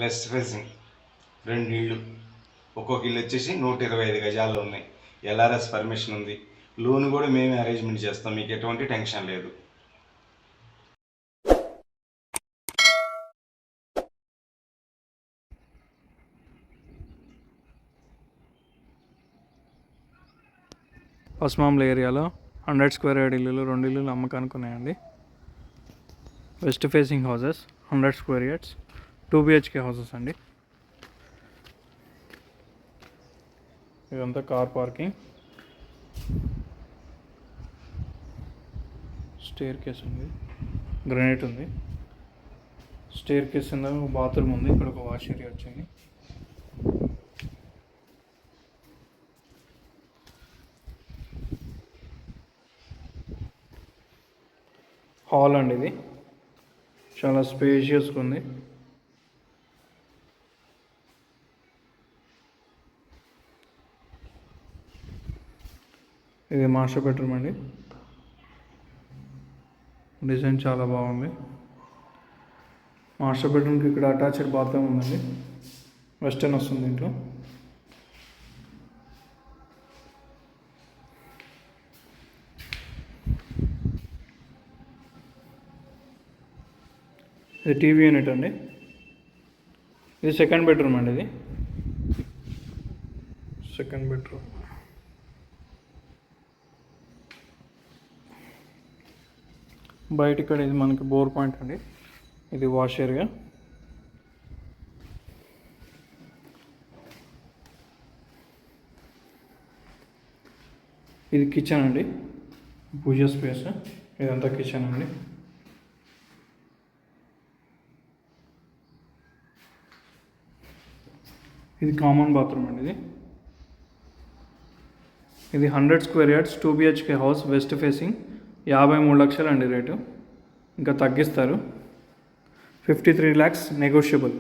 West facing, 2 ఇళ్ళు, ఒక్కొక్క ఇల్లు వచ్చేసి 125 గజాల్లో ఉన్నాయి. ఎల్ఆర్ఎస్ పర్మిషన్ ఉంది. లోన్ కూడా మేమే అరేంజ్మెంట్ చేస్తాం, మీకు ఎటువంటి టెన్షన్ లేదు. పసుమాంల ఏరియాలో 100 స్క్వేర్ యార్డ్ ఇల్లులు 2 ఇల్లులు అమ్మకానికి ఉన్నాయండి. West facing houses, 100 square yards, 2 BHK houses అండి. ఇదంతా కార్ పార్కింగ్, స్టేర్ కేస్ ఉంది, గ్రానైట్ ఉంది. స్టేర్ కేస్ కింద బాత్రూమ్ ఉంది. ఇక్కడ ఒక వాష్ ఏరియా వచ్చింది. హాల్ అండి, ఇది చాలా స్పేషియస్గా ఉంది. ఇది మాస్టర్ బెడ్రూమ్ అండి. డిజైన్ చాలా బాగుంది. మాస్టర్ బెడ్రూమ్కి ఇక్కడ అటాచ్డ్ బాత్రూమ్ ఉందండి. వెస్టర్న్ వస్తుంది దీంట్లో. ఇది టీవీ యూనిట్ అండి. ఇది సెకండ్ బెడ్రూమ్ అండి. ఇది సెకండ్ బెడ్రూమ్. బయట ఇక్కడ ఇది మనకి బోర్ పాయింట్ అండి. ఇది వాష్ ఏరియా. ఇది కిచెన్ అండి, పూజ స్పేస్. ఇదంతా కిచెన్ అండి. ఇది కామన్ బాత్రూమ్ అండి. ఇది 100 square yards, 2 BHK house, west facing. 53 లక్షలు అండి రేటు. ఇంకా తగ్గిస్తారు. 53 lakhs నెగోషియబుల్.